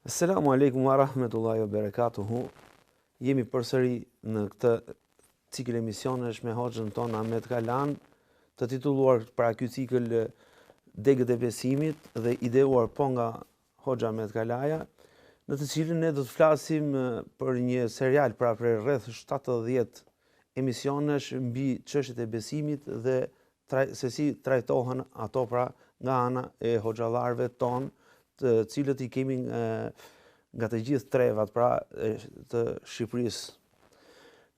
Assalamu alaikum wa rahmetullahi wa barakatuhu. Jemi përsëri në këtë cikël emisionesh me hoxhën tonë Ahmed Kalaja, të titulluar para ky cikël Degët e Besimit dhe ideuar po nga hoxha Ahmed Kalaja, në të cilin ne do të flasim për një serial pra për rreth 70 emisionesh mbi çështjet e besimit dhe se si trajtohen ato pra nga ana e hoxhallarëve tonë, të cilët i kemi nga të gjithë trevat pra të Shqipërisë.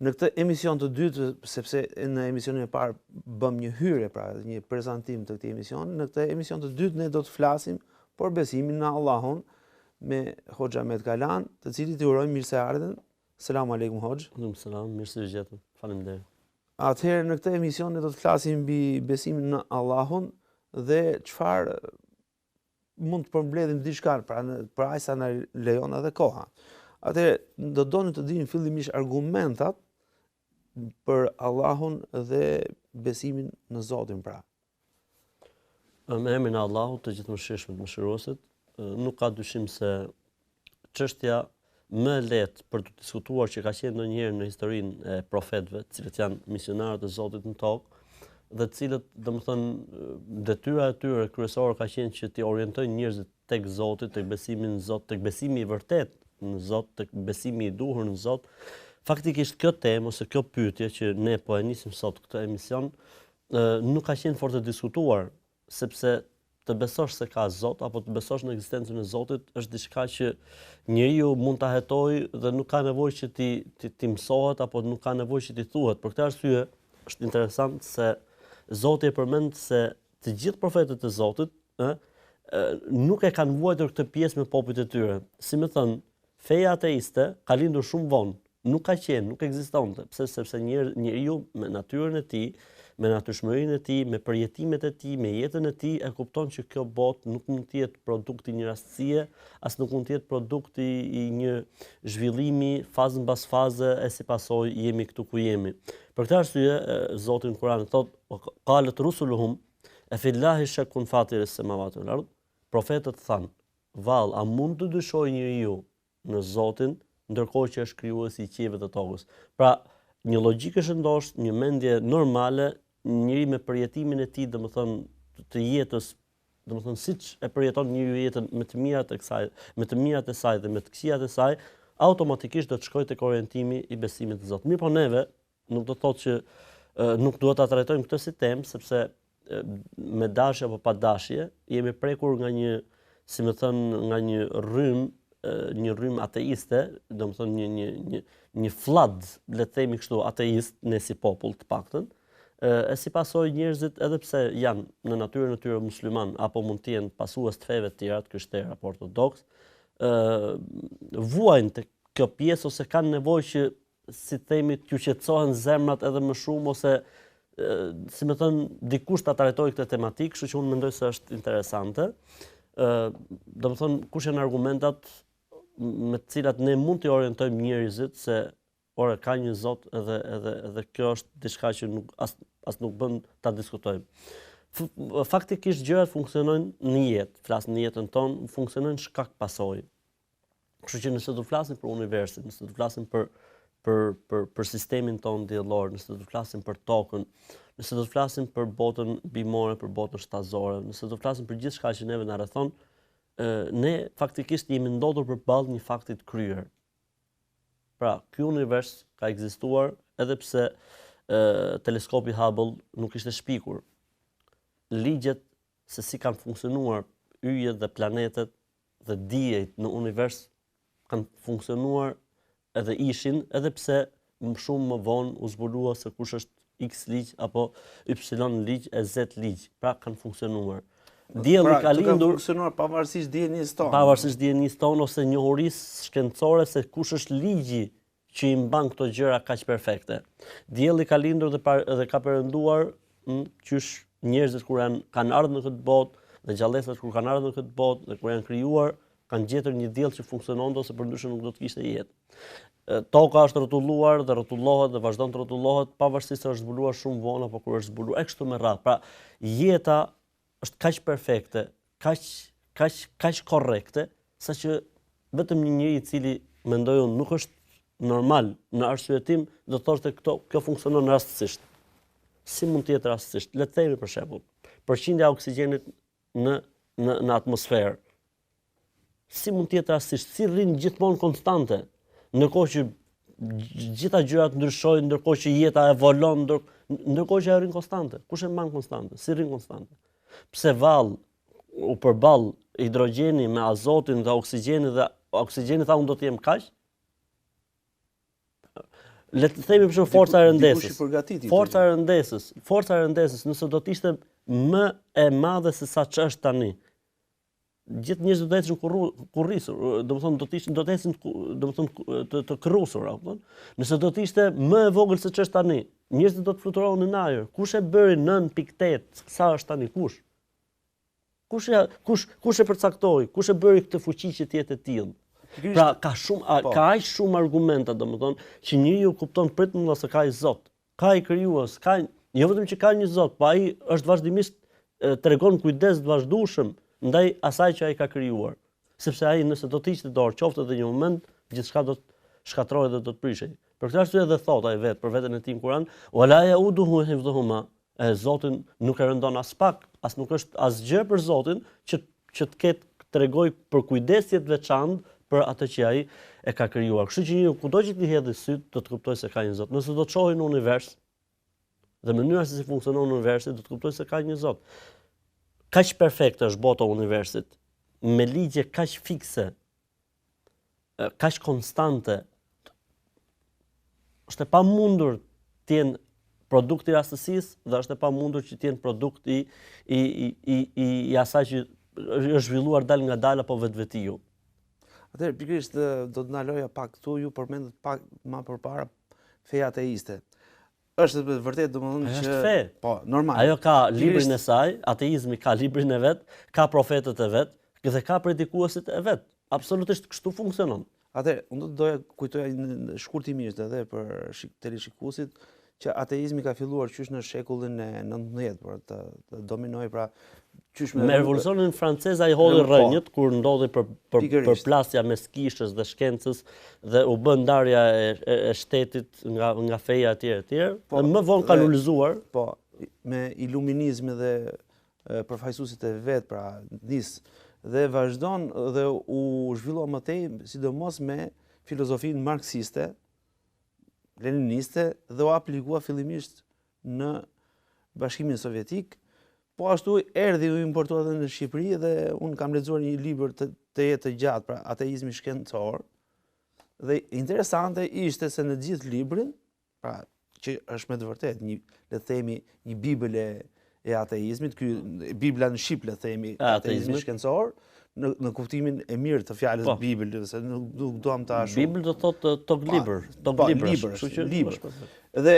Në këtë emision të dytë, sepse në emisionin e parë bëm një hyrje, pra një prezantim të këtij emisioni, në këtë emision të dytë ne do të flasim për besimin në Allahun me hoxha Ahmed Kalaja, të cilit i urojmë mirëseardhjen. Selam aleikum hoxh. Aleikum selam, mirë se vjetëm. Faleminderit. Atëherë në këtë emision ne do të flasim mbi besimin në Allahun dhe çfarë mund të përmbledhim diçka për aq sa na lejon edhe koha. Atëherë do donim të dinim fillimisht argumentat për Allahun dhe besimin në Zotin pra. Me emrin e Allahut, të gjithëmshirshmit, mëshiruesit, nuk ka dyshim se çështja më e lehtë për të diskutuar që ka qenë ndonjëherë në historinë e profetëve, të cilët janë misionarët e Zotit në tokë, dhe të cilët, domethënë, detyra e tyre kryesore ka qenë që t'i orientojnë njerëzit tek Zoti, tek besimi në Zot, tek besimi i vërtet në Zot, tek besimi i duhur në Zot. Faktikisht kjo temë ose kjo pyetje që ne po e nisim sot këtë emision, nuk ka qenë fort e diskutuar, sepse të besosh se ka Zot apo të besosh në ekzistencën e Zotit është diçka që njeriu mund ta hetojë dhe nuk ka nevojë që ti mësohet apo nuk ka nevojë që ti thuhet. Për këtë arsye është interesant se Zoti e përmend se të gjithë profetët e Zotit nuk e kanë vuajtur këtë pjesë me popujt e tyre. Si më thënë, feja ateiste ka lindur shumë vonë, nuk ka qenë, nuk ekzistonte. Pse? Sepse njeriu me natyrën e tij, me natyrshmërinë e tij, me përjetimet e tij, me jetën e tij e kupton që kjo botë nuk mund të jetë produkti i një rastësie, as nuk mund të jetë produkti i një zhvillimi fazë mbas faze e si pasojë jemi këtu ku jemi. Për këtë arsye Zoti në Kur'an thotë qalet rusuluhum e fillahi shakkun fatiris samawati wal ard. Profetët thanë, vallë, a mund të dyshojë njeriu në Zotin ndërkohë që është krijuesi i qiellit dhe tokës? Pra, një logjikë shëndosh, një mendje normale, njëri me përjetimin e tij, domethënë të jetës, domethënë siç e përjeton njeriu jetën me të mirat e kësaj, me të mirat e saj dhe me të këqijat e saj, automatikisht do të shkojë tek orientimi i besimit të Zotit. Mirë po neve nuk do të thotë që nuk duhet ta trajtojmë këtë si temë, sepse me dashje apo pa dashje jemi prekur nga një, si më thën, nga një rrym ateiste, domethënë një flad, le të themi kështu, ateist, ne si popull të paktën, e si pasojë njerëzit edhe pse janë në natyrën e tyre musliman apo mund të jenë pasues të feve të tjera, të krishterë apo ortodoks, vuajnë te kjo pjesë ose kanë nevojë që si themi t'ju qetësohen zemrat edhe më shumë ose si më thën dikush ta trajtojë këtë tematikë, kështu që unë mendoj se është interesante. Domethënë kush janë argumentat me të cilat ne mund t'i orientojmë njerëzit se ora ka një Zot edhe kjo është diçka që nuk as nuk bën ta diskutojmë. Faktikisht gjërat funksionojnë në jetë, flas në jetën tonë, funksionojnë shkak pasojë. Kështu që nëse do të flasim për universin, nëse do të flasim për sistemin tonë diellor, nëse do të flasim për tokën, nëse do të flasim për botën bimore, për botën shtazore, nëse do të flasim për gjithçka që neve na rrethon, ne faktikisht jemi ndodhur përballë një fakti të kryer. Pra, ky univers ka ekzistuar edhe pse teleskopi Hubble nuk ishte shpikur. Ligjet se si kanë funksionuar yjet dhe planetet dhe dijet në univers kanë funksionuar edhe ishin, edhe pse më shumë më vonë u zbulua se kush është X ligj apo Y ligj e Z ligj. Pra kanë funksionuar. Dielli ka lindur funksionuar pavarësisht dijenisë tonë. Pavarësisht dijenisë tonë ose njohurisë shkencore se kush është ligji që i mban këto gjëra kaq perfekte. Dielli ka lindur dhe ka perënduar qysh njerëzit kur kanë ardhur në këtë botë dhe gjallësat kur kanë ardhur në këtë botë dhe kur janë krijuar kanë gjetur një diell që funksiononte ose përndryshe nuk do të kishte jetë. Toka është rrotulluar dhe rrotullohet dhe vazhdon të rrotullohet pavarësisht se është zbuluar shumë vonë apo kur është zbuluar kështu me radhë. Pra, jeta është kaq perfekte, kaq korrekte, saqë vetëm një njeri I cili mendoj unë nuk është normal në arsyetim, do të thoshte kjo funksionon rastësisht. Si mund të jetë rastësisht? Le të themi për shembull, përqindja e oksigjenit në atmosferë. Si mund të jetë rastësisht? Si rrin gjithmonë konstante? Ndërkohë që gjitha gjërat ndryshojnë, ndërkohë që jeta evolon, ndërkohë që ajo rrin konstante. Kush e mban konstante? Si rrin konstante? Pse vallë u përball hidrogjeni me azotin dhe oksigjenin dhe oksigjeni tha unë do të jem kaq? Le të themi për shembull forca e rëndesës. Forca e rëndesës, nëse do të ishte më e madhe se sa ç'është tani. Gjithë njerëzit do të ecin kurrisur, domethënë do të ecin domethënë të krrusur, apo. Nëse do të ishte më e vogël se ç'është tani, njerëzit do të fluturonin në ajër. Kush e bëri 9.8? Sa është tani? Kush? Kush e përcaktoi? Kush e bëri këtë fuqi që të jetë e tillë? Pra ka aq shumë argumenta, domethënë, që njeriu kupton pritmëlla se ka I Zot, ka I krijues, jo vetëm që ka një Zot, po ai është vazhdimisht tregon kujdes të vazhdueshëm ndaj asaj që ai ka krijuar. Sepse ai nëse do të hiqte dorë, qoftë edhe një moment, gjithçka do të shkatërrohej dhe do të prishej. Për këtë arsye edhe thot ai vet për veten e tij në Kur'an, "Wala yauduhu hifdhuhuma", Zotin nuk e rëndon as pak, as nuk është asgjë për Zotin që të ketë tregoj për kujdesje të veçantë për atë që ai e ka krijuar. Kështu që njeriu kudo që të hedhë syt do të kuptojë se ka një Zot. Nëse do të shohë në univers dhe mënyra se si funksionon universi, do të kuptojë se ka një Zot. Kaq perfekte është bota e universit, me ligje kaq fikse, kaq konstante. Është e pamundur të jenë produkt I rastësisë dhe është e pamundur që të jenë produkt I asaj që është zhvilluar dal nga dal apo vetvetiu. Atëherë pikërisht do të ndaloja pak këtu, ju përmendët pak më përpara feja ateiste. Është vërtet domethënë që është fe. Po, normal. Ajo ka librin e saj, ateizmi ka librin e vet, ka profetët e vet, dhe ka predikuesit e vet. Absolutisht kështu funksionon. Atëherë, unë do të doja kujtoja shkurtimisht edhe për teleshikuesit që ateizmi ka filluar qysh në shekullin e 19, por të dominoi pra qysh me revolucionin francez ai hodhi rrënjët kur ndodhi përplasja mes kishës dhe shkencës dhe u bë ndarja e shtetit nga feja etj. Dhe më vonë ka lulëzuar. Po, me iluminizmin dhe përfaqësuesit e vet, pra nis dhe vazhdon dhe u zhvillua më tej, sidomos me filozofinë marksiste, leniniste dhe u aplikua fillimisht në Bashkimin Sovjetik, po ashtu erdhi u importua edhe në Shqipëri dhe unë kam lexuar një libër të jetë të gjatë, pra ateizmi shkencor. Dhe interesante ishte se në gjithë librin, pra që është me të vërtetë le të themi një bibël e ateizmit, Bibla në shqip le të themi ateizmi shkencor, në kuptimin e mirë të fjalës Bibël, se nuk duam ta shoh. Bibël do thotë tok libër, libër. Dhe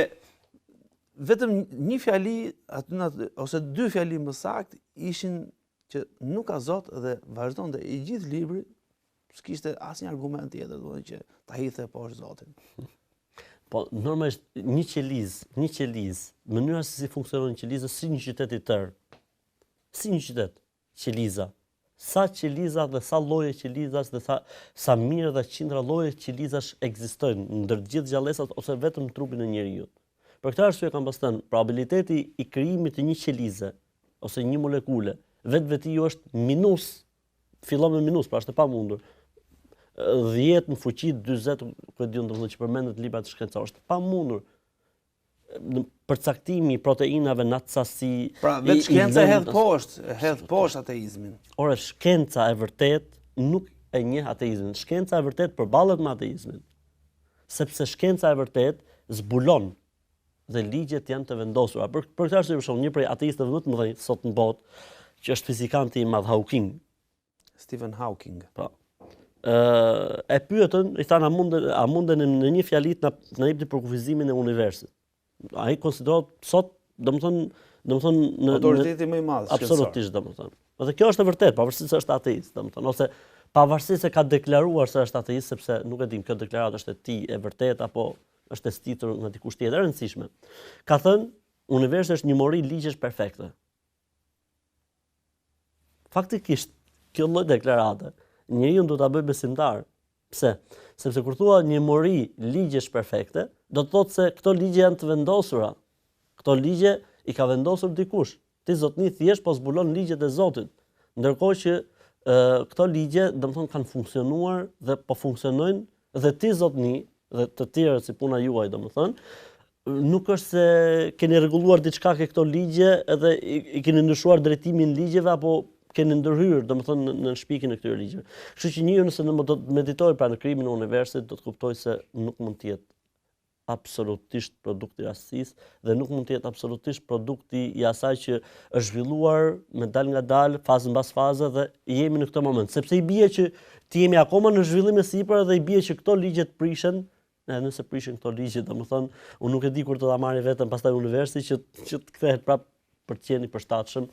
vetëm një fjali ose dy fjali më saktë ishin që nuk ka Zot dhe vazhdonte I gjithë libri, s'kishte asnjë argument tjetër, domethënë që ta hidhte poshtë Zotin. Po normalisht një qelizë, mënyra se si funksionon qeliza si një qytet I tërë. Si një qytet, qeliza. Sa qeliza dhe sa lloje qelizas dhe sa mijëra dhe qindra lloje qelizash ekzistojnë ndër gjithë gjallësat ose vetëm trupin e njeriu. Për këtë arsye kam thënë, probabiliteti I krijimit të një qelize ose një molekule vetvetiu është minus, fillon me minus, pra është e pamundur. 10 në fuqi 40, ku e diun domethënë që përmendet libra të shkencorë, është pamundur. Përcaktimi I proteinave në atë sasi. Pra vetë shkenca hedh poshtë ateizmin. Ora shkenca e vërtet nuk e njeh ateizmin. Shkenca e vërtet përballet me ateizmin. Sepse shkenca e vërtet zbulon dhe ligjet janë të vendosura. Për këtë arsye për shembull, një prej ateistëve më të mëdhenj sot në botë, që është fizikanti I madh Hawking, Stephen Hawking. Po. E pyetën, I thanë a munden në një fjali na jepni për kufizimin e universit. Ai konsiderohet sot, domethënë autoriteti më I madh. Absolutisht, domethënë. Dhe kjo është e vërtetë, pavarësisht se është ateist, domethënë, ose pavarësisht se ka deklaruar se është ateist, sepse nuk e dim kjo deklaratë është e tij e vërtetë apo është e stitur nga dikush tjetër, e rëndësishme. Ka thënë, universi është një mori ligjesh perfekte. Faktikisht, kjo lloj deklarate, njeriu do ta bëjë besimtar, Pse? Sepse kur thua një mori ligjesh perfekte, do të thotë se këto ligje janë të vendosura. Këto ligje i ka vendosur dikush. Ti zotni thjesht po zbulon ligjet e Zotit. Ndërkohë që këto ligje, domethënë kanë funksionuar dhe po funksionojnë dhe ti zotni dhe të tjerë si puna juaj, domethënë, nuk është se keni rregulluar diçka ke këto ligje edhe i keni ndryshuar drejtimin e ligjeve apo keni ndërhyrë, domethënë në shpikjen e këtyre ligjeve. Kështu që njeriu nëse do të meditoj pra në krijimin e universit, do të kuptoj se nuk mund të jetë absolutisht produkti i rastësisë dhe nuk mund të jetë absolutisht produkti i asaj që është zhvilluar me dal nga dal, fazë mbas faze dhe jemi në këtë moment, sepse i bie që ti jemi akoma në zhvillim të sipër dhe i bie që këto ligje të prishen. Nëse prishin këto ligje, domethënë, unë nuk e di kur të ta marrë vetëm pastaj universi që të kthehet prapë për të qenë i përshtatshëm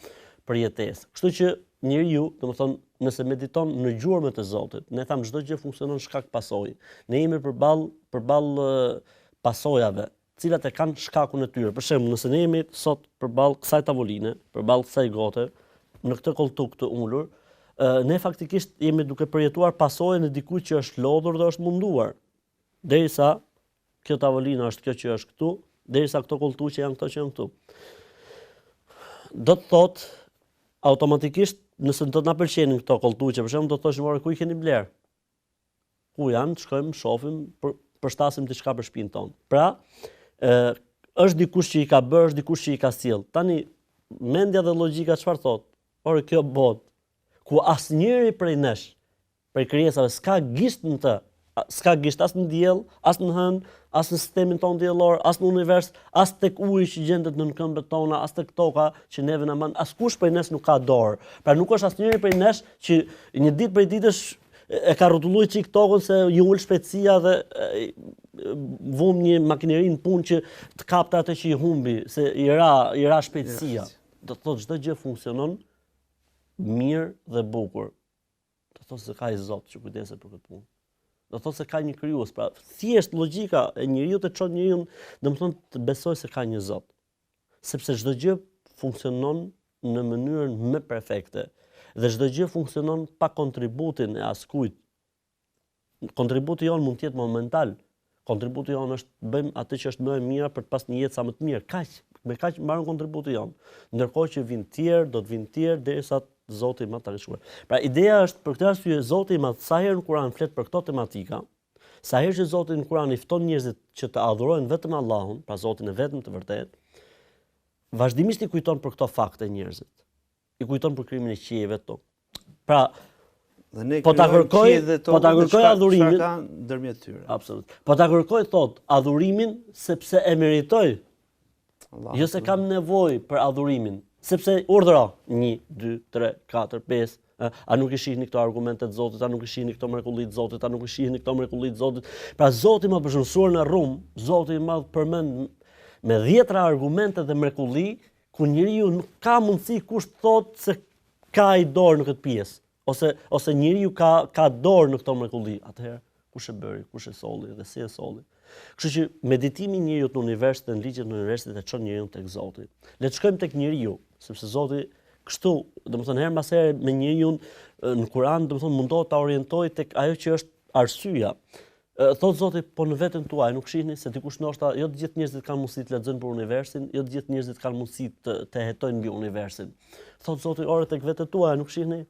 për jetesë. Kështu që njeriu, domethënë, nëse mediton në gjurmët e Zotit, ne tham çdo gjë funksionon shkak pasojë. Ne jemi përballë pasojave, të cilat e kanë shkakun e tyre. Për shembull, nëse ne jemi sot përballë kësaj tavoline, përballë kësaj gote, në këtë koltuk të ulur, ne faktikisht jemi duke përjetuar pasojën e dikujt që është lodhur dhe është munduar. Derisa kjo tavolina është kjo që është këtu, derisa këto koltuqe janë këto që janë këtu. Do të thotë automatikisht nëse do të na pëlqenin këto koltuqe, për shembull do të thosh ku i keni bler? Ku janë? Shkojmë, shohim, përshtasim diçka për shtëpinë tonë. Pra, është dikush që i ka bërë, është dikush që i ka sjell. Tani mendja dhe logjika çfarë thotë? Ore kjo botë ku asnjëri prej nesh, prej krijesave s'ka gisht në të, s'ka gisht as në diell, as në hën, as në sistemin tonë diellor, as në univers, as tek uji që gjendet në këmbët tona, as tek toka që neve na mban, askush prej nesh nuk ka dorë. Pra nuk është asnjëri prej nesh që një ditë prej ditësh e ka rrotulluar çik tokën se ju ul shpejtësia dhe vum një makineri në punë që të kapte atë që i humbi, se i ra shpejtësia. Do të thotë çdo gjë funksionon mirë dhe bukur. Do të thotë se ka i Zot që kujdeset për këtë punë. Do thotë se ka një krijues, pra thjesht logjika e njeriu të çon njeriu, domethënë të besoj se ka një Zot. Sepse çdo gjë funksionon në mënyrën më perfekte dhe çdo gjë funksionon pa kontributin e askujt. Kontributi jon mund të jetë momental. Kontributi jon është bëjmë atë që është më e mira për të pas një jetë sa më të mirë. Kaq, me kaq mbaron kontributi jon. Ndërkohë që vijnë tjerë, do të vijnë tjerë derisa Zoti i Madh ta rishkuar. Pra ideja është për këtë arsye Zoti i Madh sa herë në Kur'an flet për këto tematika, sa herë që Zoti në Kur'an i fton njerëzit që të adhurojnë vetëm Allahun, pra Zotin e vetëm të vërtet, vazhdimisht i kujton për këto fakte njerëzit. I kujton për krijimin e qiejve këto. Pra, po ta kërkoj adhurimin ndërmjet tyre. Absolut. Po ta kërkoj thot adhurimin sepse e meritoj. Jo se kam nevojë për adhurimin. Sepse urdhëro 1, 2, 3, 4, 5. A nuk i shihni këto argumente të Zotit, a nuk i shihni këto mrekulli të Zotit, a nuk i shihni këto mrekulli të Zotit. Pra Zoti më përshënsuar në Rum, Zoti më përmend me 10 argumente dhe mrekulli ku njeriu nuk ka mundësi kush thotë se ka i dorë në këtë pjesë, ose njeriu ka dorë në këto mrekulli. Atëherë kush e bëri, kush e solli dhe si e solli. Kështu që meditimi i njeriu në univers dhe në ligjet në universit e çon njeriu tek Zoti. Le të shkojmë tek njeriu, sepse Zoti kështu, domethënë herë pas here me njeriu në Kur'an, domethënë mundohet ta orientojë tek ajo që është arsyeja. Thot Zoti, po në veten tuaj nuk shihni se dikush ndoshta jo të gjithë njerëzit kanë mundësi të lexojnë për universin, jo të gjithë njerëzit kanë mundësi të hetojnë mbi universin. Thot Zoti, ore tek vetet tuaj nuk shihni.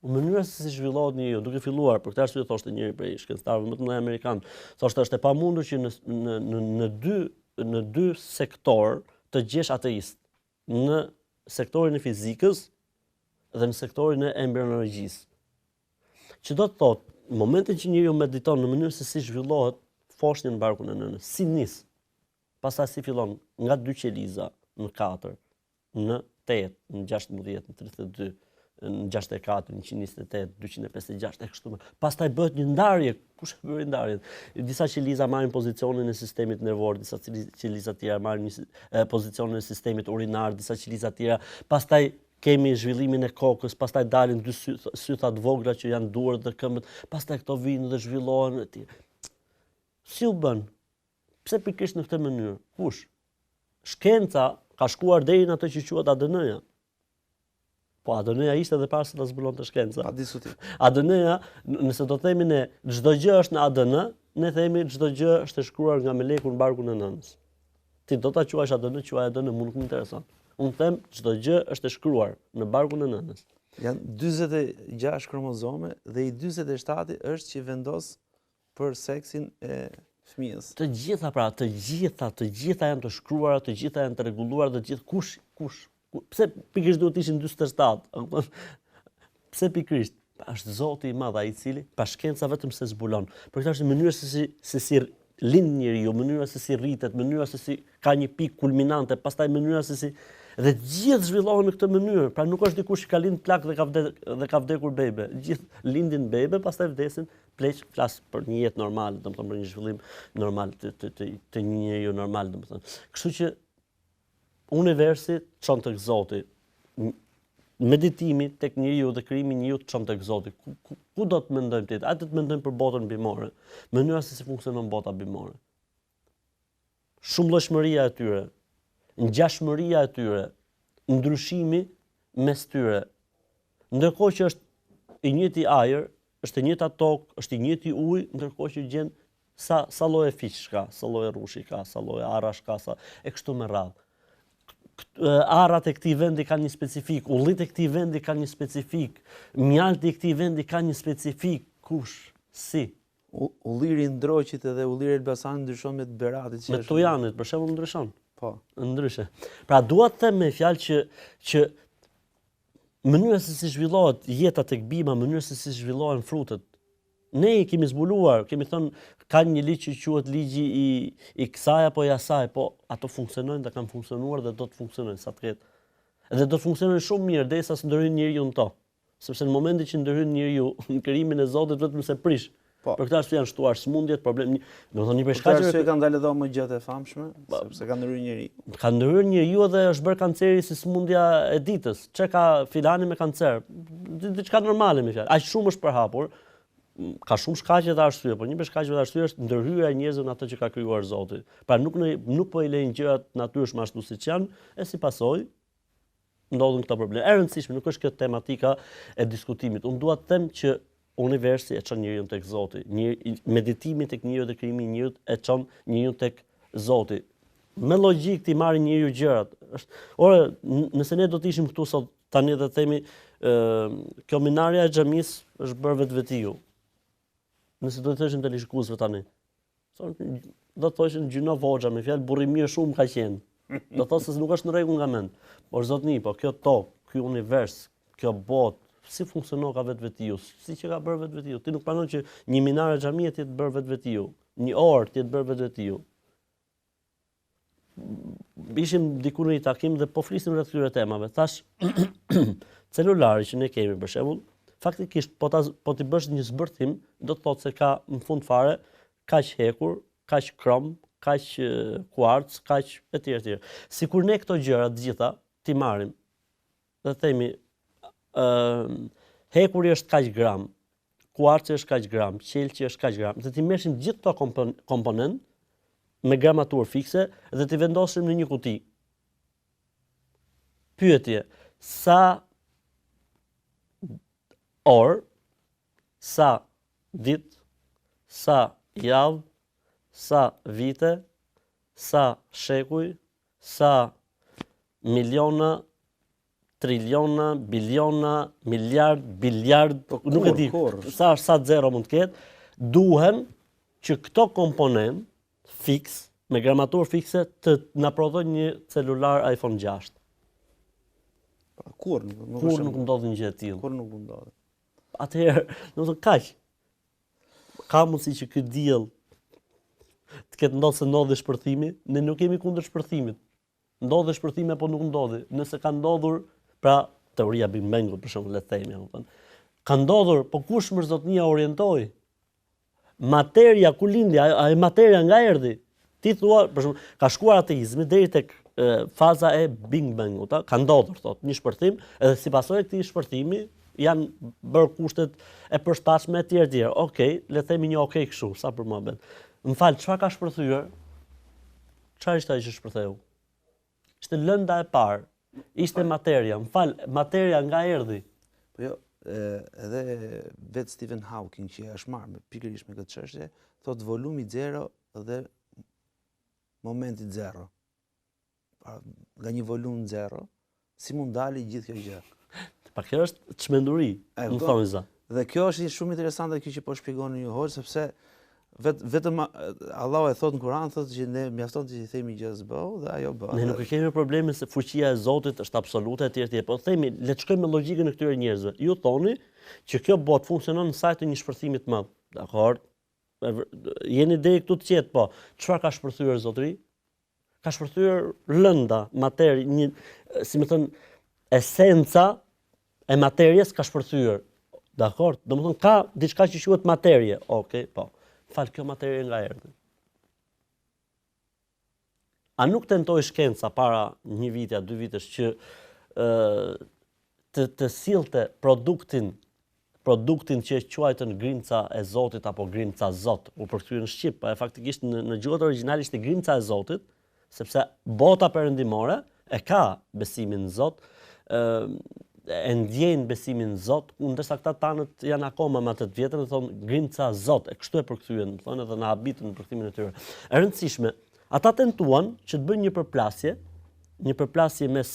Në mënyra se si zhvillohet njeriu, duke filluar për këtë arsye thoshte njëri prej shkencëtarëve më të mëdhenj amerikan, thoshte është e pamundur që në dy sektor të gjesh ateist, në sektorin e fizikës dhe në sektorin e embrionologjisë. Që do të thotë, në momentin që njeriu mediton në mënyrë se si zhvillohet foshnjë në barkun e nënës, si nis, pastaj si fillon nga 2 qeliza në 4, në 8, në 16, në 32, në 64, 128, 256 e kështu me. Pastaj bëhet një ndarje. Kush e bëri ndarjen? Disa qeliza marrin pozicionin e sistemit nervor, disa qeliza të tjera marrin pozicionin e sistemit urinar, disa qeliza të tjera. Pastaj kemi zhvillimin e kokës, pastaj dalin 2 sytha të vogla që janë duart dhe këmbët, pastaj këto vijnë dhe zhvillohen etj. Si u bën? Pse pikërisht në këtë mënyrë? Kush? Shkenca ka shkuar deri në ato që quhet ADN-ja. Po ADN-ja ishte edhe para se ta zbulonte shkenca. Pa diskutim. ADN-ja, nëse do themi ne çdo gjë është në ADN, ne themi çdo gjë është e shkruar nga meleku në barkun e nënës. Ti do ta quash ADN, quaj ADN, mua nuk më intereson. Unë them çdo gjë është e shkruar në barkun e nënës. Janë 46 kromozome dhe i 47 është që vendos për seksin e fëmijës. Të gjitha pra, të gjitha janë të shkruara, të gjitha janë të rregulluara, të gjithë kush. Pse pikërisht duhet ishin 47? Pse pikërisht? Është Zoti i Madh ai i cili pa shkenca vetëm se zbulon. Por këtë është mënyra se si lind njeriu, mënyra se si rritet, mënyra se si ka një pikë kulminante, pastaj mënyra se si dhe gjithë zhvillohen në këtë mënyrë. Pra nuk është dikush që ka lind plak dhe ka vdekur bebe. Gjithë lindin bebe, pastaj vdesin pleq, flas për një jetë normale, domethënë për një zhvillim normal të një njeriu normal, domethënë. Kështu që universi çon tek Zoti. Meditimi tek njeriu dhe krijimi i njeriu çon tek Zoti. Ku do të mendojmë ti? A do të mendojmë për botën bimore? Mënyra se si funksionon bota bimore. Shumëllojshmëria e tyre, ngjashmëria e tyre, ndryshimi mes tyre. Ndërkohë që është i njëjti ajër, është e njëjta tokë, është i njëjti ujë, ndërkohë që gjen sa lloje fish ka, sa lloje rrushi ka, sa lloje arrash ka, e kështu me radhë. Arrat e këtij vendi kanë një specifik, ullit e këtij vendi kanë një specifik, mjalti i këtij vendi ka një specifik, kush, si. Ulliri i Ndroqit edhe ulliri i Elbasanit ndryshon me të Beratit. Me Tujanit, për shembull ndryshon. Po. Ndryshe. Pra dua të them me fjalë që mënyra se si zhvillohet jeta tek bima, mënyra se si zhvillohen frutet. Ne i kemi zbuluar, kemi thënë ka një ligj që quhet ligji i kësaj apo i asaj, po ato funksionojnë dhe kanë funksionuar dhe do të funksionojnë sa të ketë. Dhe do të funksionojnë shumë mirë derisa të ndërhyjnë njeriu në to. Sepse në momentin që ndërhyn njeriu në krijimin e Zotit vetëm se prish. Po. Për këtë arsye janë shtuar sëmundjet, problem, domethënë një Për përshkaqje. këtë arsye kanë dalë edhe më gjatë e famshme, sepse kanë ndërhyrë njeriu. Ka ndërhyrë njeriu dhe është bërë kanceri si sëmundja e ditës. Çe ka filani me kancer. Diçka normale me fjalë. Aq shumë është përhapur. Ka shumë shkaqe dhe arsye, por një prej shkaqeve dhe arsye është ndërhyrja e njerëzve në atë që ka krijuar Zoti. Pra nuk po i lejnë gjërat natyrshme ashtu siç janë, e si pasojë ndodhin këto probleme. E rëndësishme nuk është kjo tematika e diskutimit. Unë dua të them që universi e çon njeriu tek Zoti. Meditimi tek njeriu dhe krijimi i njeriu e çon njeriu tek Zoti. Me logjik ti marrin njeriu gjërat. Ore, nëse ne do të ishim këtu sot tani dhe themi kjo minarja e xhamisë është bërë vetvetiu. Nëse do të thëshim të lishkuzve tani. Do të thoshin gjyno voxha me fjalë burri mirë shumë ka qenë. Do thotë se nuk është në rregull nga mend. Por zotni, po kjo tokë, ky univers, kjo botë, si funksionon ka vetvetiu, si që ka bërë vetvetiu. Ti nuk pranon që një minare xhamie të jetë bërë vetvetiu, një orë të jetë bërë vetvetiu. Ishim diku në një takim dhe po flisim rreth këtyre temave. Thash celulari që ne kemi për shembull, faktikisht po ti bësh një zbërthim, do të thotë se ka në fund fare kaq hekur, kaq krom, kaq kuarc, kaq etj. Sikur ne këto gjëra të gjitha ti marrim dhe themi hekuri është kaq gram, kuarci është kaq gram, qelçi është kaq gram, dhe ti merrshim gjithë këto komponent me gramaturë fikse dhe ti vendosim në një kuti. Pyetje, sa orë, sa ditë, sa javë, sa vite, sa shekuj, sa miliona, triliona, biliona, miliard, nuk e di, sa zero mund të ketë, duhen që këto komponent fix, me gramaturë fikse, të na prodhojnë një celular iPhone 6. Kur nuk ndodhi një gjë e tillë. Kur nuk ndodhi. Atëherë, domethënë kaq. Ka mundësi që ky diell të ketë ndodhur se ndodhi shpërthimi, ne nuk kemi kundër shpërthimit. Ndodhi shpërthimi apo nuk ndodhi? Nëse ka ndodhur, pra teoria Big Bangut për shembull le të themi, domethënë, ka ndodhur, po kush mërzotnia orientoi? Materia ku lindi, ai materia nga erdhi. Ti thua, për shembull, ka shkuar ateizmi deri tek faza e Big Bangut, ka ndodhur thotë një shpërthim, edhe si pasojë këtij shpërthimi janë bërë kushtet e përshtatshme etj. Okej, le të themi një okej kështu, sa për mohabet. M'fal, çfarë ka shpërthyer? Çfarë ishte ai që shpërtheu? Ishte lënda e parë Ishte materia, materia nga erdhi. Po jo, edhe vetë Stephen Hawking që është marrë pikërisht me këtë çështje, thotë volumi 0 dhe momenti 0. Nga një volum 0, si mund dali gjithë kjo gjë? Pa kjo është çmenduri, më thonë za. Dhe kjo është shumë interesante kjo që po shpjegoni ju hoxh, sepse vetëm Allahu e thot në Kur'an, thotë që ne mjafton të themi gjë s'bëu dhe ajo bëhet. Ne nuk e kemi problemin se fuqia e Zotit është absolute etj. Po themi, le të shkojmë me logjikën e këtyre njerëzve. Ju thoni që kjo botë funksionon në sajt të një shpërthimi të madh. Dakor? Jeni deri këtu të qetë, po. Çfarë ka shpërthyer Zotëri? Ka shpërthyer lënda, materi, si më thon, esenca e materjes ka shpërthyer. Dakor? Domethënë ka diçka që quhet materie. Okej, po. Fal, kjo materie nga erdhi. A nuk tentoi shkenca para një viti, 2 vitesh që të sillte produktin që e quajtën grimca e Zotit apo grimca Zot, u përkthyer në shqip, po faktikisht në gjuhën origjinale ishte grimca e Zotit, sepse bota perëndimore e ka besimin në Zot, e ndjejnë besimin në Zot, ndërsa këta tanët janë akoma me atë të vjetër, dhe thonë grimca Zot, e kështu e përkthyen, thonë edhe në habitën në përkthimin e tyre. E rëndësishme, ata tentuan që të bëjnë një përplasje mes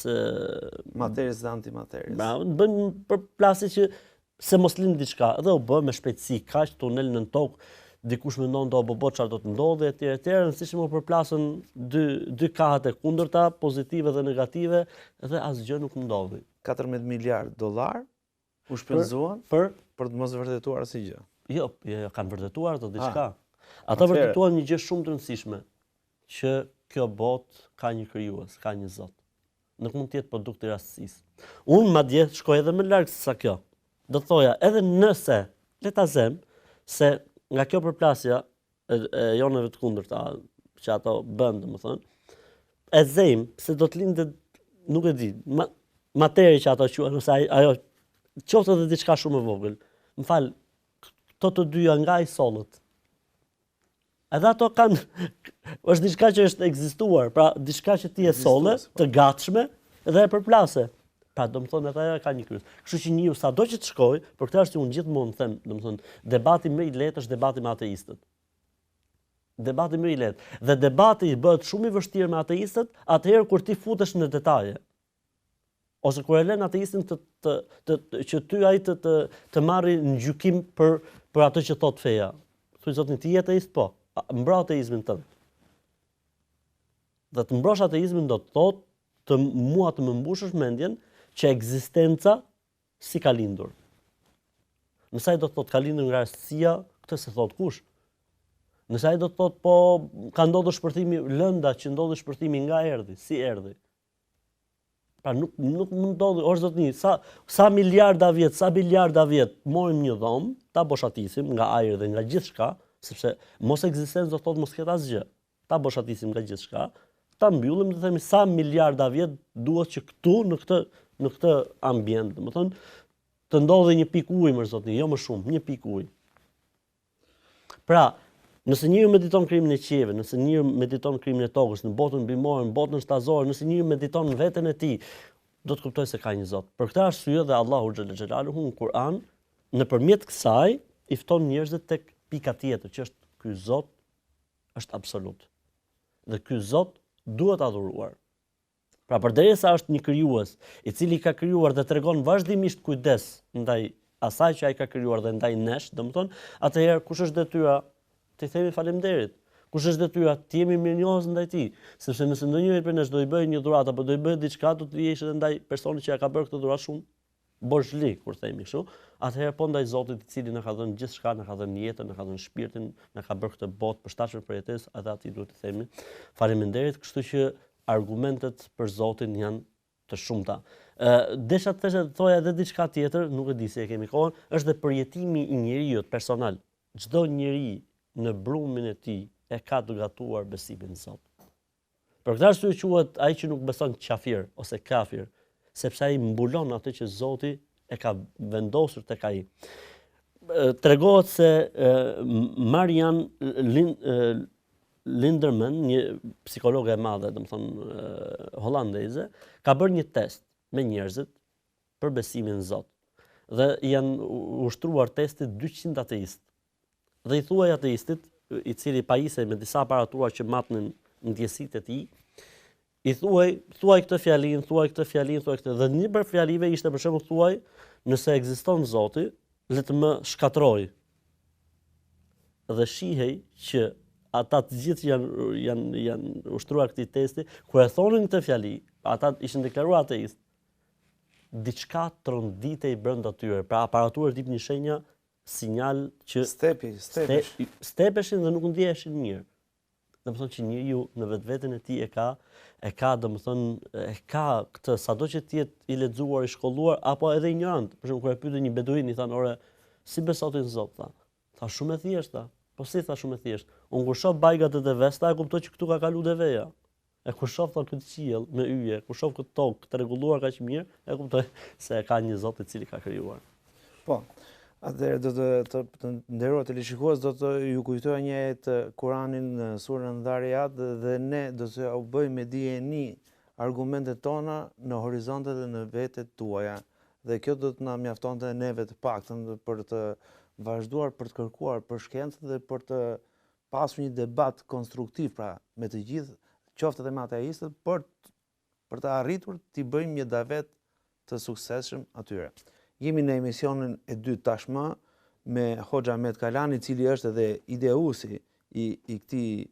materies dhe antimateries. Të bëjnë një përplasje që se mos lind diçka, dhe u bë me shpejtësi kaq, tunel në tokë, dikush mendon do çfarë do të ndodhi etj. Rëndësishme u përplasën dy kahat e kundërta, pozitive dhe negative, dhe asgjë nuk ndodhi. 14 miliard dollar u shpenzuan për të mos vërtetuar asgjë. Jo, kanë vërtetuar ato diçka. Ata vërtetuan një gjë shumë të rëndësishme, që kjo botë ka një krijues, ka një Zot. Nuk mund të jetë produkt i rastësisë. Unë madje shkoj edhe më larg se sa kjo. Do të thoja, edhe nëse le ta zëm se nga kjo përplasja e jonave të kundërta që ato bën, domethënë, e zëm se do të lindë, nuk e di, materie që ato quhen, ose ajo qoftë edhe diçka shumë e vogël. Më fal, këto të dyja nga i sollët. Edhe ato kanë është diçka që është ekzistuar, pra diçka që ti e solle, të gatshme dhe e përplase. Pra domethënë ata ka një kryes. Kështu që njeriu sado që të shkojë, për këtë arsye unë gjithmonë them, domethënë debati më i lehtë është debati me ateistët. Debati më i lehtë. Dhe debati bëhet shumë i vështirë me ateistët atëherë kur ti futesh në detaje. Ose kur e lën ateistin që ty ai të marrë në gjykim për atë që thot feja. Thuaj Zotin, ti je ateist? Po. Mbro ateizmin tënd. Dhe të mbrosh ateizmin do të thotë të mua të më mbushësh mendjen që ekzistenca si ka lindur. Nëse ai do të thotë ka lindur nga rastësia, këtë se thot kush? Nëse ai do të thotë po ka ndodhur shpërthimi, lënda që ndodhi shpërthimi nga erdhi, si erdhi. Pra nuk mund ndodhi, o Zotni, sa miliarda vjet morim një dhomë, ta boshatisim nga ajri dhe nga gjithçka, sepse mos ekzistencë do të thotë mos ketë asgjë. Ta boshatisim nga gjithçka, ta mbyllim dhe themi sa miliarda vjet duhet që këtu në këtë ambient, domethënë të ndodhi një pikë uji, më Zotni, jo më shumë, një pikë uji. Pra, nëse njeriu mediton krimin e qiejve, nëse njeriu mediton krimin e tokës, në botën bimore, në botën shtazore, nëse njeriu mediton veten e tij, do të kuptojë se ka një Zot. Për këtë arsye dhe Allahu xhelaluhu në Kur'an, nëpërmjet kësaj i fton njerëzit tek pika tjetër, që është ky Zot është absolut. Dhe ky Zot duhet adhuruar. Pra përderisa është një krijues, i cili ka krijuar dhe tregon vazhdimisht kujdes ndaj asaj që ai ka krijuar dhe ndaj nesh, domethënë, atëherë kush është detyra? Ti themi faleminderit. Kush është detyra? Ti jemi mirënjohës ndaj tij, sepse nëse ndonjëri prej nesh do i bëjë një dhuratë apo do i bëjë diçka, do të vijësh edhe ndaj personit që ja ka bërë këtë dhuratë shumë borxhli, kur themi kështu, atëherë po ndaj Zotit i cili na ka dhënë gjithçka, na ka dhënë jetën, na ka dhënë shpirtin, na ka bërë këtë botë përshtatshme për jetesë, atë atij duhet të themi faleminderit, kështu që argumentet për Zotin janë të shumta. Desha të thoja edhe diçka tjetër, nuk e di se e kemi kohën, është dhe përjetimi i njeriu personal. Çdo njeri në brumin e tij e ka të gatuar besimin në Zot. Për këtë arsye quhet ai që nuk beson qafir ose kafir, sepse ai mbulon atë që Zoti e ka vendosur tek ai. Tregohet se Marian Linderman, një psikologe e madhe, domethënë hollandeze, ka bërë një test me njerëzit për besimin në Zot. Dhe janë ushtruar testit 200 ateistë. Dhe i thuaj ateistit, i cili pajisej me disa aparatura që matnin ndjesitë e tij, i thuaj këtë fjalinë, thuaj këtë. Dhe një për fjalive ishte për shembull thuaj, nëse ekziston Zoti, le të më shkatroj. Dhe shihej që ata të gjithë janë ushtruar këtij testi, kur e thonin këtë fjali, ata ishin deklaruar ateist. Diçka tronditej brenda tyre. Pra aparatura tip një shenja, sinjal që stepeshin dhe nuk ndjeheshin mirë. Domethënë që njeriu në vetveten e tij e ka domethënë e ka këtë sado që të jetë i lexuar, i shkolluar apo edhe ignorant. Për shembull kur e pyetën një beduin i thanë, "Ore, si besotin Zot?" Tha shumë e thjeshta. Po si tha shumë e thjeshtë. Unë kur shoh bajgat e Vesta, e kuptoj që këtu ka kalu deveja. E kur shoh këtë qiell me yje, kur shoh këtë tokë të rregulluar kaq mirë, e kuptoj se ka një Zot i cili ka krijuar. Po. Atëherë do të nderuar teleshikues, do të ju kujtoj një ajet Kur'anin në surën Dhariyat dhe ne do të u bëjmë me dijeni argumentet tona në horizontet dhe në vetet tuaja. Dhe kjo do të na mjaftonte neve të paktën për të vazhduar për të kërkuar për shkencën dhe për të pasur një debat konstruktiv pra me të gjithë, qoftë edhe me ateistët, për të arritur t'i bëjmë një davet të suksesshëm atyre. Jemi në emisionin e dytë tashmë me Hoxha Ahmed Kalani, i cili është edhe ideusi i këtij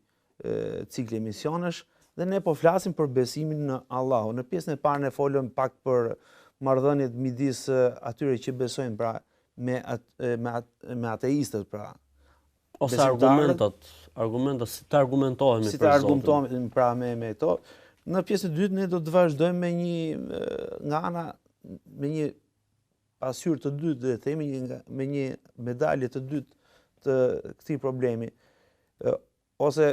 cikli emisionesh, dhe ne po flasim për besimin në Allahun. Në pjesën e parë ne folëm pak për marrëdhëniet midis atyre që besojnë pra me ateistët pra. Ose argumentat si të argumentohemi si të argumentohemi pra me këto. Në pjesën e dytë ne do të vazhdojmë me një pasqyrë të dytë, dhe themi me një medalje të dytë të këtij problemi. Ose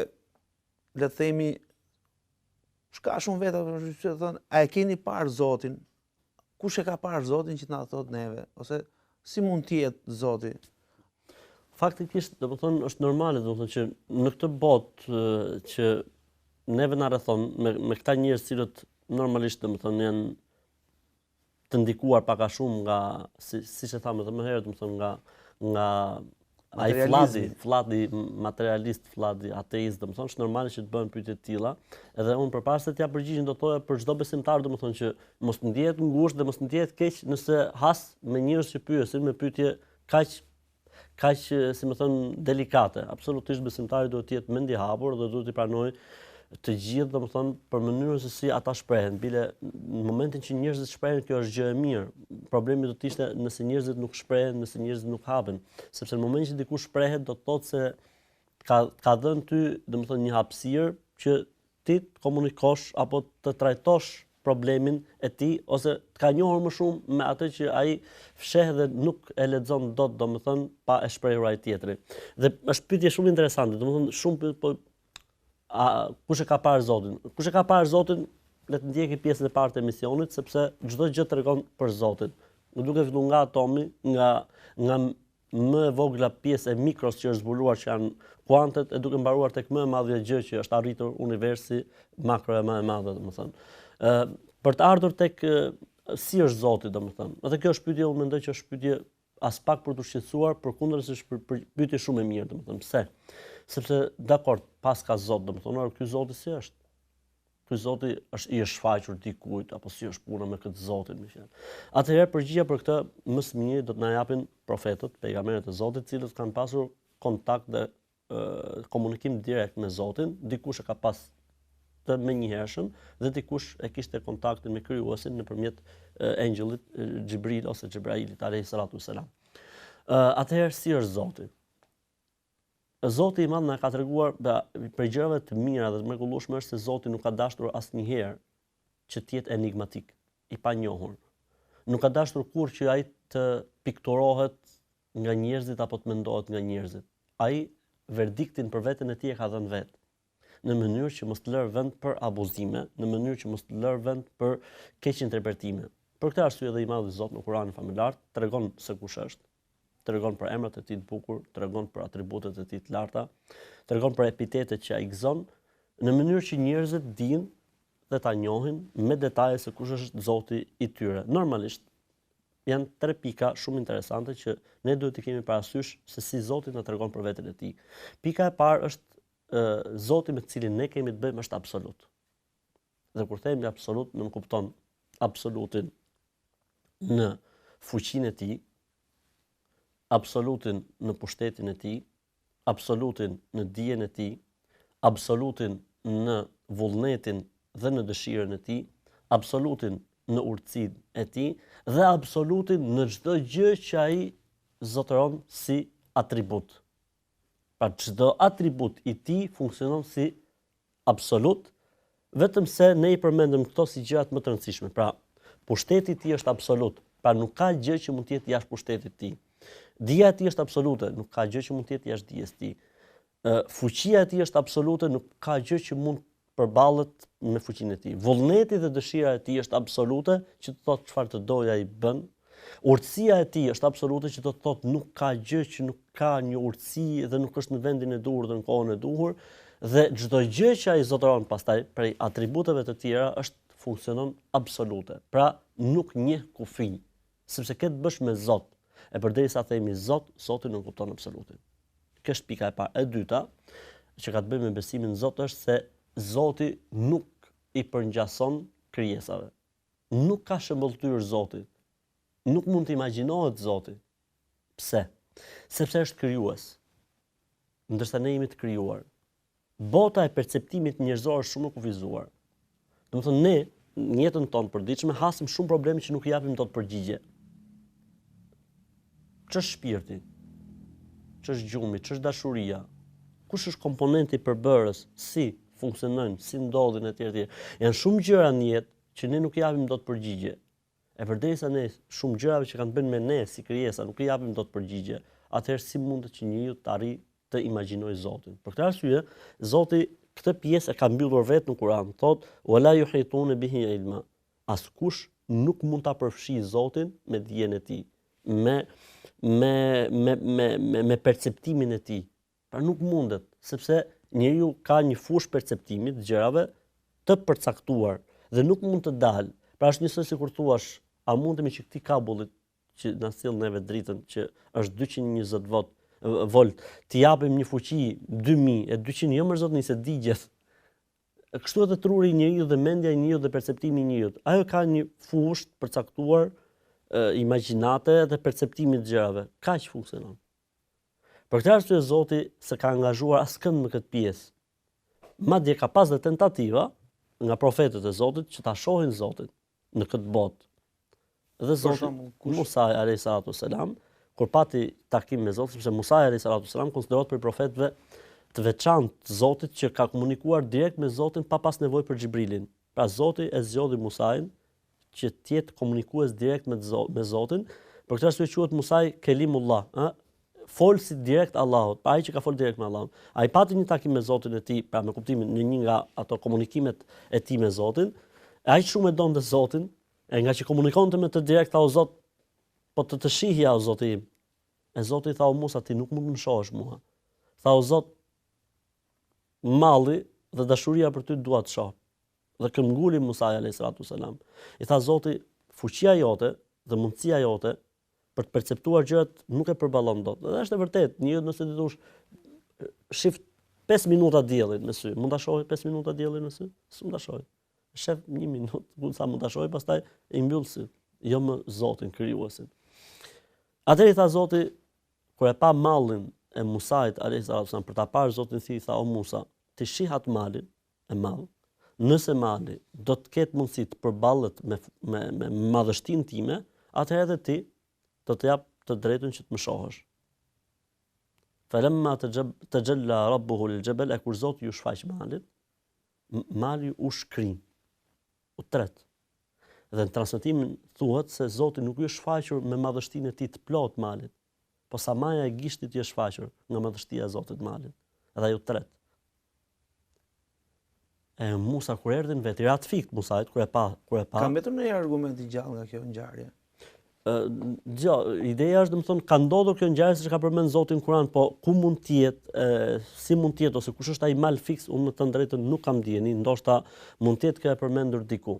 le të themi shka shumë veta që thonë, a e keni parë Zotin? Kush e ka parë Zotin që na thot neve? Ose si mund të jetë Zoti? Faktikisht, domethënë është normale, domethënë që në këtë botë që neve na rrethon me këta njerëz cilët normalisht domethënë janë të ndikuar pak a shumë nga siç e thamë edhe më herët, domethënë nga ai fladi materialist, fladi ateist, domethënë është normale që të bëhen pyetje të tilla, edhe unë përpara se t'ja përgjigjem do thoya për çdo besimtar domethënë që mos ndihet ngushtë dhe mos ndihet keq nëse has me njerëz që pyesin me pyetje kaq si më thon delikate. Absolutisht besimtari duhet të jetë mend i hapur dhe duhet të pranojë të gjithë, domethënë për mënyrën se si ata shprehen. Bile në momentin që njerëzit shprehen, kjo është gjë e mirë. Problemi do të ishte nëse njerëzit nuk shprehen, nëse njerëzit nuk hapen, sepse në momentin që dikush shprehet do të thotë se ka dhënë ty, domethënë një hapësirë që ti të komunikosh apo të trajtosh problemin e tij ose të ka njohur më shumë me atë që ai fsheh dhe nuk e lexon dot, domethënë pa e shprehur ai tjetri. Dhe është pyetje shumë interesante, domethënë shumë kush e ka parë Zotin? Kush e ka parë Zotin? Le të ndjeki pjesën e parë të emisionit, sepse çdo gjë tregon për Zotin. Duke filluar nga atomi, nga më e vogla pjesë e mikros që është zbuluar që janë kuantet, e duke mbaruar tek më e madhja gjë që është arritur universi makro e më e madhe, domethënë. Për të ardhur tek si është Zoti, domethënë. Edhe kjo është pyetje, unë mendoj që është pyetje as pak për të shqetësuar, përkundërse është pyetje shumë e mirë, domethënë. Pse? Sepse dakord, pas ka Zot, domethënë, ky Zoti si është? Ky Zoti është i shfaqur dikujt apo si është puna me këtë Zotin, më thënë. Atëherë përgjigjja për këtë më së miri do të na japin profetët, pejgamberët e Zotit, të cilët kanë pasur kontakt dhe komunikim direkt me Zotin, dikush e ka pas të menjëhershëm dhe dikush e kishte kontaktin me krijuesin nëpërmjet engjëllit Xhibril ose Xhebrailit alayhis salatu wassalam. Atëherë si është Zoti? Zoti i Madh na ka treguar për gjërave të mira dhe të mrekullueshme është se Zoti nuk ka dashur asnjëherë që të jetë enigmatik, i panjohur. Nuk ka dashur kurrë që ai të pikturohet nga njerëzit apo të mendohet nga njerëzit. Ai verdiktin për veten e tij e ka dhënë vetë, në mënyrë që mos të lërë vend për abuzime, në mënyrë që mos të lërë vend për keq interpretime. Për këtë arsye edhe i Madhi Zot në Kur'anin familjar tregon se kush është. tregon për emrat e tij të bukur, tregon për atributet e tij të larta, tregon për epitetet që ai gëzon, në mënyrë që njerëzit dinë dhe ta njohin me detaje se kush është Zoti i tyre. Normalisht janë 3 pika shumë interesante që ne duhet të kemi parasysh se si Zoti na tregon për veten e tij. Pika e parë është Zoti me të cilin ne kemi të bëjmë është absolut. Dhe kur themi absolut, nuk kupton absolutin në fuqinë e tij, absolutin në pushtetin e tij, absolutin në dijen e tij, absolutin në vullnetin dhe në dëshirën e tij, absolutin në urtësinë e tij dhe absolutin në çdo gjë që ai zotëron si atribut. Pra çdo atribut i tij funksionon si absolut, vetëm se ne i përmendëm këto si gjërat më të rëndësishme. Pra, pushteti i tij është absolut, pra nuk ka gjë që mund të jetë jashtë pushtetit të tij. Dija e tij është absolute, nuk ka gjë që mund të jetë jashtë dijes së tij. Fuqia e tij është absolute, nuk ka gjë që mund përballet me fuqinë e tij. Vullneti dhe dëshira e tij është absolute, që të thotë çfarë të dojë ai bën. Urtësia e tij është absolute, që do të thotë nuk ka gjë që nuk ka një urtësi dhe nuk është në vendin e duhur dhe në kohën e duhur, dhe çdo gjë që ai zotëron pastaj prej atributeve të tjera është funksionon absolute. Pra nuk njeh kufi, sepse ke të bësh me Zot. E përderisa themi Zot, Zoti nuk kupton absolutin. Kjo është pika e parë. E dyta, që ka të bëjë me besimin në Zot, është se Zoti nuk i përngjason krijesave. Nuk ka shëmbulltyr Zoti. Nuk mund të imagjinohet Zoti. Pse? Sepse është krijues. Ndërsa ne jemi të krijuar. Bota e perceptimit njerëzor është shumë e kufizuar. Domethënë ne në jetën tonë përditshme hasim shumë probleme që nuk i japim dot përgjigje. Ç'është shpirti? Ç'është gjumi? Ç'është dashuria? Kush është komponenti i përbërës? Si funksionojnë, si ndodhin etj. Janë shumë gjëra në jetë që ne nuk i japim dot përgjigje. E përderisa ne shumë gjërave që kanë bën me ne si krijesa nuk i japim dot përgjigje, atëherë si mundet që njeriu të arrijë të imagjinojë Zotin? Për këtë arsye, Zoti këtë pjesë e ka mbyllur vetë në Kur'an, thotë: "Wala yuhituna bihi ilma." Askush nuk mund ta përfshijë Zotin me dijen e tij, me perceptimin e tij. Pra nuk mundet, sepse njeriu ka një fushë perceptimi të gjërave të përcaktuar dhe nuk mund të dalë. Pra është njësoj sikur thuash, a mundemi që këtij kabullit që na sill neve dritën, që është 220 volt, t'i japim një fuqi 2000 e 200, jo më zotni se digjet. Kështu edhe truri i njeriu dhe mendja e njeriu dhe perceptimi i njeriu. Ajo ka një fushë të përcaktuar imagjinate dhe perceptimi të gjërave. Kaq funksionon. Për këtë arsye Zoti s'e ka angazhuar askënd në këtë pjesë. Madje ka pas dhe tentativa nga profetët e Zotit që ta shohin Zotin në këtë botë. Dhe Zoti Musa alayhis salam, kur pati takim me Zotin, sepse Musa alayhis salam konsiderohet për profetëve të veçantë të Zotit që ka komunikuar direkt me Zotin pa pas nevojë për Xhibrilin. Pra Zoti e zgjodhi Musain që të jetë komunikues direkt me Zotin. Për këtë arsye quhet Musai Kelimullah, folsi direkt Allahut, ai që ka fol direkt me Allahun. Ai pati një takim me Zotin e tij, pra me kuptimin në një nga ato komunikimet e tij me Zotin. Ai shumë e donte Zotin, e nga që komunikonte me të direkt tha: "O Zot, po të shihja o Zoti im." E Zoti i tha: "O Musa, ti nuk mund të më shohësh mua." Tha: "O Zot, malli dhe dashuria për ty dua të shoh." Dhe këmbguli Musa alayhis salam. I tha Zoti: "Fuqia jote dhe mundësia jote për të perceptuar gjërat nuk e përballon dot." Dhe është e vërtetë, njeriu nëse ti thosh shift 5 minuta diellin në sy, mund ta shohë 5 minuta diellin në sy? S'mund ta shohë. Shef 1 minutë, sa mund ta shohë, pastaj i mbyll sy. Jo më Zotin, krijuesin. Atëherë i tha Zoti, kur e pa mallin e Musait alayhis salam, për ta parë Zotin i tha: "O Musa, ti shih atë malin e mall. Nëse mali do të ketë mundësi të përballet me madhështinë time, atëherë edhe ti do të jap të drejtën që të më shohësh." Falamma tajalla rabbuhu lil-jabal, kur Zoti ju shfaq malin, mali u shkrin, u tret. Dhe në transmetimin thuhet se Zoti nuk ju shfaqur me madhështinë e tij të plot malit, po sa maja e gishtit ju shfaqur nga madhështia e Zotit malin, dhe ai u tret. E Musa kur erdhin vetë, i rat fikt Musait kur e pa. Ka mbetur një argument i gjallë nga kjo ngjarje. Ideja është domethënë ka ndodhur kjo ngjarje që ka përmend Zoti në Kur'an, po ku mund të jetë, si mund të jetë ose kush është ai mal fiks, unë të drejtën nuk kam dieni, ndoshta mund të jetë kjo e përmendur diku.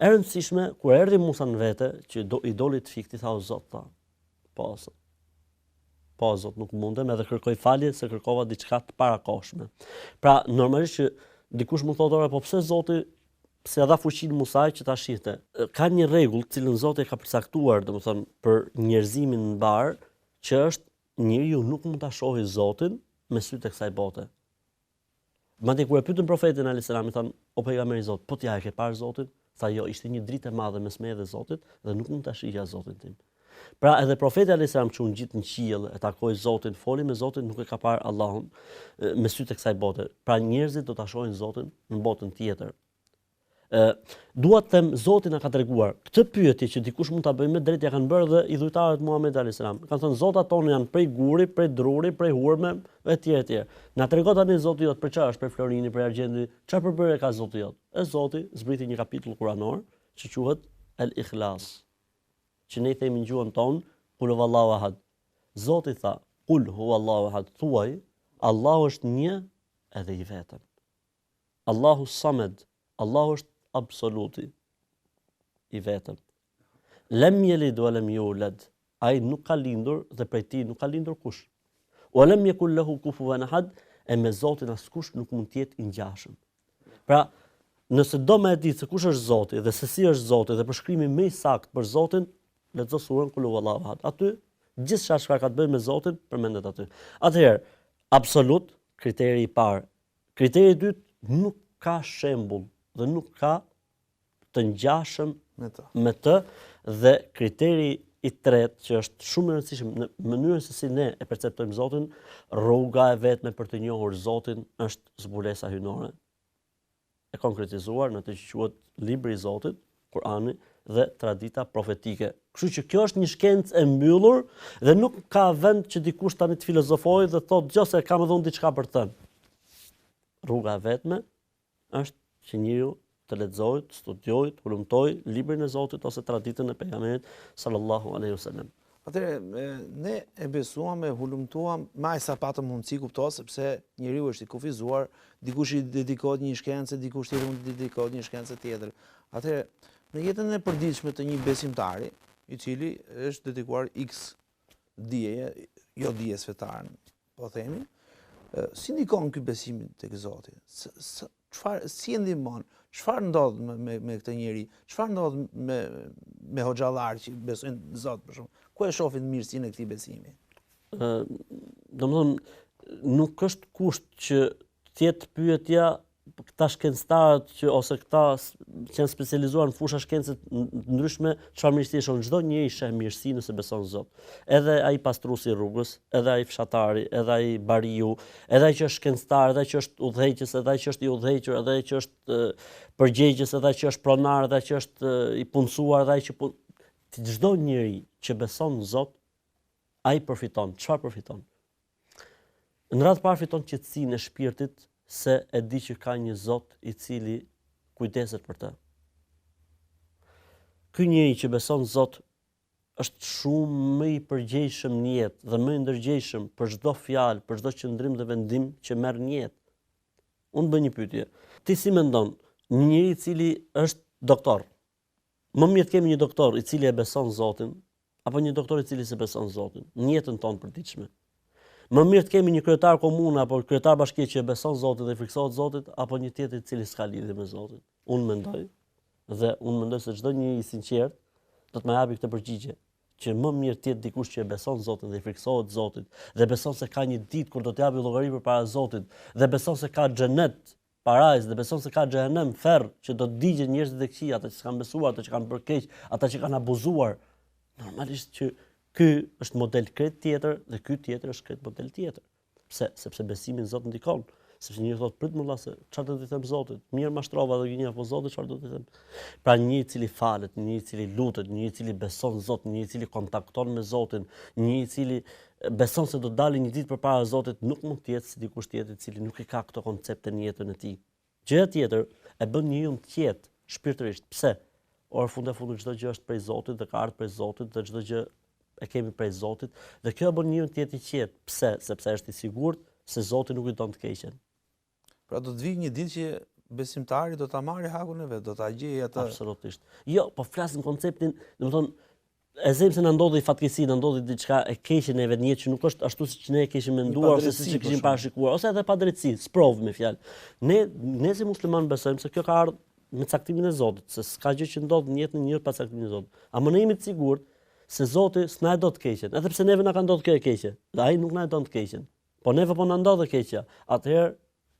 E rëndësishme kur erdhi Musa në vete, që i doli të fikti, tha o Zot, tha. Po Zot, nuk mundem, edhe kërkoj falje se kërkova diçka të parakoshme. Pra, normalisht që dikush mund thotë, po pse Zoti pse dha fuqinë Musait që ta shihte. Ka një rregull, cilën Zoti e ka përcaktuar, domethënë për njerëzimin mbar, që është njeriu nuk mund ta shohë Zotin me sytë e kësaj bote. Madje kur e pyetën profetin alayhis salam, i thanë, o pejgamberi i Zotit, po t'ja e ke parë Zotin? Tha jo, ishte një dritë e madhe mes meje dhe Zotit dhe nuk mund ta shihja Zotin tim. Pra edhe profeti alayhis salam që u ngjit në qiell e takoi Zotin, foli me Zotin, nuk e ka parë Allahun me sytë e kësaj bote. Pra njerëzit do ta shohin Zotin në botën tjetër. Dua të them Zoti na ka treguar këtë pyetje që dikush mund ta bëjë me drejtë, ja kanë bërë dhe i dhujtarët Muhamedit alayhis salam. Kanë thënë zotat tonë janë prej guri, prej druri, prej hurme etj etj. Na tregon tani Zoti jot për çfarë është, për florini, për argjendi, çfarë përbërje ka Zoti jot? E Zoti zbriti një kapitull kuranor që quhet El-Ikhlas. Që ne i themi në gjuhën tonë Qul huwallahu ahad. Zoti tha Qul huwallahu ahad, thuaj Allahu është një edhe i vetëm. Allahu Samed, Allahu është absoluti i vetëm. Lem yelid wa lam yulad, ai nuk ka lindur dhe prej tij nuk ka lindur kush. Wa lam yakul lahu kufuwan ahad, e me Zotin askush nuk mund të jetë i ngjashëm. Pra, nëse do më e ditë se kush është Zoti dhe se si është Zoti dhe përshkrimi më i saktë për Zotin, lexo surën Qul huwallahu ahad. Aty gjithçka çfarë ka të bëjë me Zotin përmendet aty. Atëherë, absolut, kriteri i parë. Kriteri i dytë, nuk ka shembull dhe nuk ka të ngjashëm me të, dhe kriteri i tretë që është shumë i rëndësishëm në mënyrën se si ne e perceptojmë Zotin, rruga e vetme për të njohur Zotin është zbulesa hyjnore. E konkretizuar në atë që quhet libri i Zotit, Kurani dhe tradita profetike. Kështu që kjo është një shkencë e mbyllur dhe nuk ka vend që dikush tani të filozofojë dhe thotë gjose kam dhënë diçka për të thënë. Rruga e vetme është që njeriu të lexojë, të studiojë, të hulumtojë librin e Zotit ose traditën e pejgamberit sallallahu alaihi wasallam. Atëherë ne e besuam, e hulumtuam, më sa patëm mundësi kuptoj sepse njeriu është i kufizuar, dikush i dedikohet një shkencë, dikush tjetër mund të dedikohet një shkencë tjetër. Atëherë në jetën e përditshme të një besimtari, i cili është dedikuar X dije, jo dijes fetare, po themi, si ndikon ky besim tek Zoti? Si e ndihmon? Çfarë ndodh me këtë njeri? Çfarë ndodh me hoxhallar që besojnë në Zot për shembull? Ku e shohin mirësinë e këtij besimi? Domethënë nuk është kusht që të jetë pyetja këta shkencëtarët që ose këta që janë specializuar në fusha shkencë ndryshme, çfarë mirësi shohin? Çdo njeri sheh mirësi nëse beson në Zot. Edhe ai pastruesi i rrugës, edhe ai fshatari, edhe ai bariu, edhe ai që është shkencëtar, edhe ai që është udhëheqës, edhe ai që është i udhëhequr, edhe ai që është përgjegjës, edhe ai që është pronar, edhe ai që është i punësuar, edhe ai që çdo njeri që beson në Zot, ai përfiton. Çfarë përfiton? Në radhë parë fiton qetësinë e shpirtit, se e di që ka një Zot i cili kujdeset për të. Ky njeri që beson Zot është shumë më i përgjegjshëm në jetë dhe më i ndërgjegjshëm për çdo fjalë, për çdo qëndrim dhe vendim që merr në jetë. Unë bëj një pyetje. Ti si mendon, një njeri i cili është doktor, më mirë të kemi një doktor i cili e beson Zotin apo një doktor i cili s'e beson Zotin në jetën tonë e përditshme? Më mirë të kemi një kryetar komune apo kryetar bashkie që e beson Zotin dhe friksohet Zotit apo një tjetër i cili s'ka lidhje me Zotin? Unë mendoj se çdo njeri i sinqert do të më japi këtë përgjigje, që më mirë të jetë dikush që e beson Zotin dhe i friksohet Zotit dhe beson se ka një ditë kur do të japë llogari përpara Zotit dhe beson se ka xhenet, parajs, dhe beson se ka xhehenem, ferr, që do të digjen njerëzit e këqij, ata që s'kan besuar, ata që kanë bërë keq, ata që kanë abuzuar. Normalisht që ky është model krejt tjetër dhe ky tjetër është krejt model tjetër. Pse? Sepse besimi në Zot ndikon. Sepse njëri thotë prit më valla se çfarë do të them Zotit? Mirë mashtrova dhe gjinja apo Zotit çfarë do të them? Pra një i cili falet, një i cili lutet, një i cili beson Zot, një i cili kontakton me Zotin, një i cili beson se do të dalë një ditë përpara Zotit, nuk mund të jetë si dikush tjetër i cili nuk e ka këto koncepte në jetën e tij. Gjëja tjetër e bën njeriu të qetë shpirtërisht. Pse? Or fund e fundit çdo gjë është prej Zotit dhe ka ardhur prej Zotit dhe çdo gjë e kemi prej Zotit dhe kjo bën njeriu të jetë i qetë. Pse? Sepse është i sigurt se Zoti nuk i don të keqen. Pra do të vijë një ditë që besimtari do ta marrë hakun e vet, do ta gjejë atë. Absolutisht. Jo, po flas në konceptin, domethënë e zem se na ndodhi fatkeqësi, na ndodhi diçka e keqe në vetë që nuk është ashtu siç ne e kishim menduar ose siç e kishim parashikuar, ose edhe padrejtësi, sprov me fjalë. Ne si musliman besojmë se kjo ka ardhur me caktimin e Zotit, se s'ka gjë që ndodh në jetën e njeriut pa caktimin e Zotit. Ama ne jemi të sigurt se Zoti s'na e do të keqen, edhe pse neve na ka ndodhur kjo e keqe. Dhe ai nuk na e don të keqen. Po neve po na ndodh e keqja. Atëherë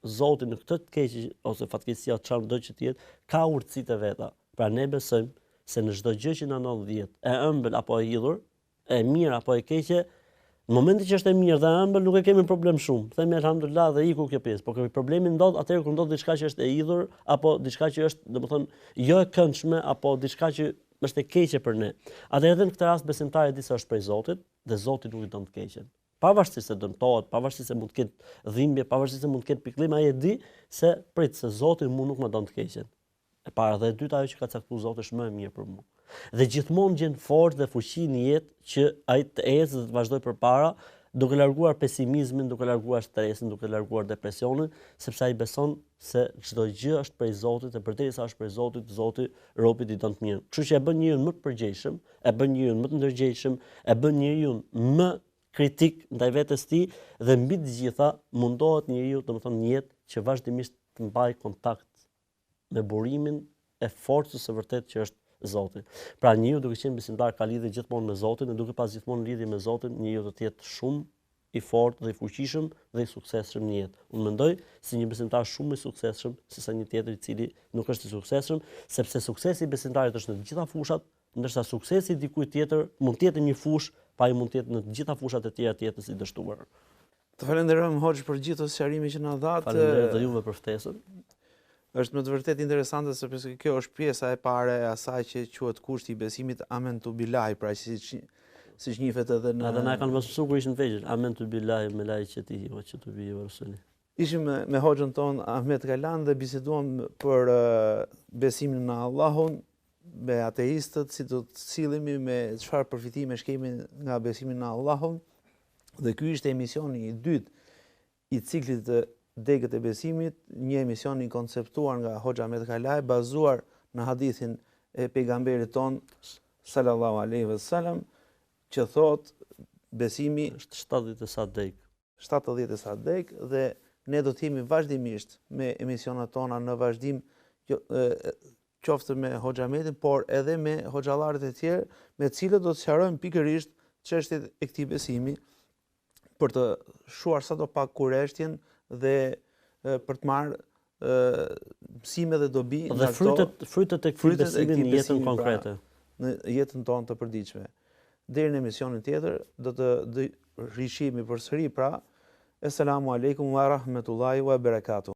Zoti në këtë të keqje ose fatkeqësia çfarë do që të jetë, ka urtësitë e veta. Pra ne besojmë se në çdo gjë që na ndodh vjet, e ëmbël apo e hidhur, e mirë apo e keqe, në momentin që është e mirë dhe e ëmbël nuk e kemi problem shumë. Themi elhamdulillah dhe iku kjo pjesë. Po problemi ndodh atëherë kur ndodh diçka që është e hidhur apo diçka që është, domethënë, jo e këndshme apo diçka që është e keqe për ne. Atëherë edhe në këtë rast besimtari di se është prej Zotit dhe Zoti nuk i don të keqen. Pavarësisht se dëmtohet, pavarësisht se mund të ketë dhimbje, pavarësisht se mund të ketë pikëllim, ai e di se prit se Zoti mu nuk më don të keqen. E para dhe e dyta ajo që ka caktuar Zoti është më e mirë për mua. Dhe gjithmonë gjen forcë dhe fuqi në jetë që ai të ecë dhe të vazhdojë përpara, duke larguar pesimizmin, duke larguar stresin, duke larguar depresionin, sepse ai beson se çdo gjë është prej Zotit dhe përderisa është prej Zotit, Zoti robit i don të mirë. Kështu që e bën njeriu më të përgjegjshëm, e bën njeriu më të ndërgjegjshëm, e bën njeriu më kritik ndaj vetes tij dhe mbi të gjitha mundohet njeriu, domethënë në jetë, që vazhdimisht të mbajë kontakt me burimin e forcës së vërtet që është Zoti. Pra njeriu duke qenë besimtar ka lidhje gjithmonë me Zotin dhe duke pas gjithmonë lidhje me Zotin, njeriu do të jetë shumë i fortë dhe i fuqishëm dhe i suksesshëm në jetë. Unë mendoj si një besimtar shumë i suksesshëm sesa një tjetër i cili nuk është i suksesshëm, sepse suksesi i besimtarit është në të gjitha fushat, ndërsa suksesi i dikujt tjetër mund të jetë në një fushë, pa ai mund të jetë në të gjitha fushat e tjera të jetës i dështuar. Të falenderojmë Hoxh për gjithë sqarimin që na dhat. Faleminderit dhe juve për ftesën. Është me të vërtet interesante sepse kjo është pjesa e parë e asaj që quhet kushti i besimit amen tu billahi, pra siç njihet edhe në. Edhe na kanë mësuar kur ishin vegjël, amen tu billahi me laicetihi wa kutubihi wa rusuli. Ishim me Hoxhën ton Ahmed Kalaja dhe biseduam për besimin në Allahun, me ateistët, si do të sillemi, me çfarë përfitime kemi nga besimi në Allahun. Dhe ky ishte emisioni i dytë i ciklit të Degët e besimit, një emision i konceptuar nga Hoxha Ahmed Kalaja, bazuar në hadithin e pejgamberit ton sallallahu alaihi wasallam, që thot besimi është 70 sa deg. 70 sa deg dhe ne do të jemi vazhdimisht me emisionat tona në vazhdim, qoftë me Hoxha Ahmedin, por edhe me hoxhallarët e tjerë, me të cilët do të sqarojmë pikërisht çështjet e këtij besimi për të shuar sadopak kureshtjen dhe për të marrë mësime dhe dobi dhe frytet e këtij besimi në jetën konkrete, në jetën tonë të përditshme. Deri në emisionin tjetër do të rishihemi përsëri, pra. Assalamu alaikum wa rahmatullahi wa barakatuh.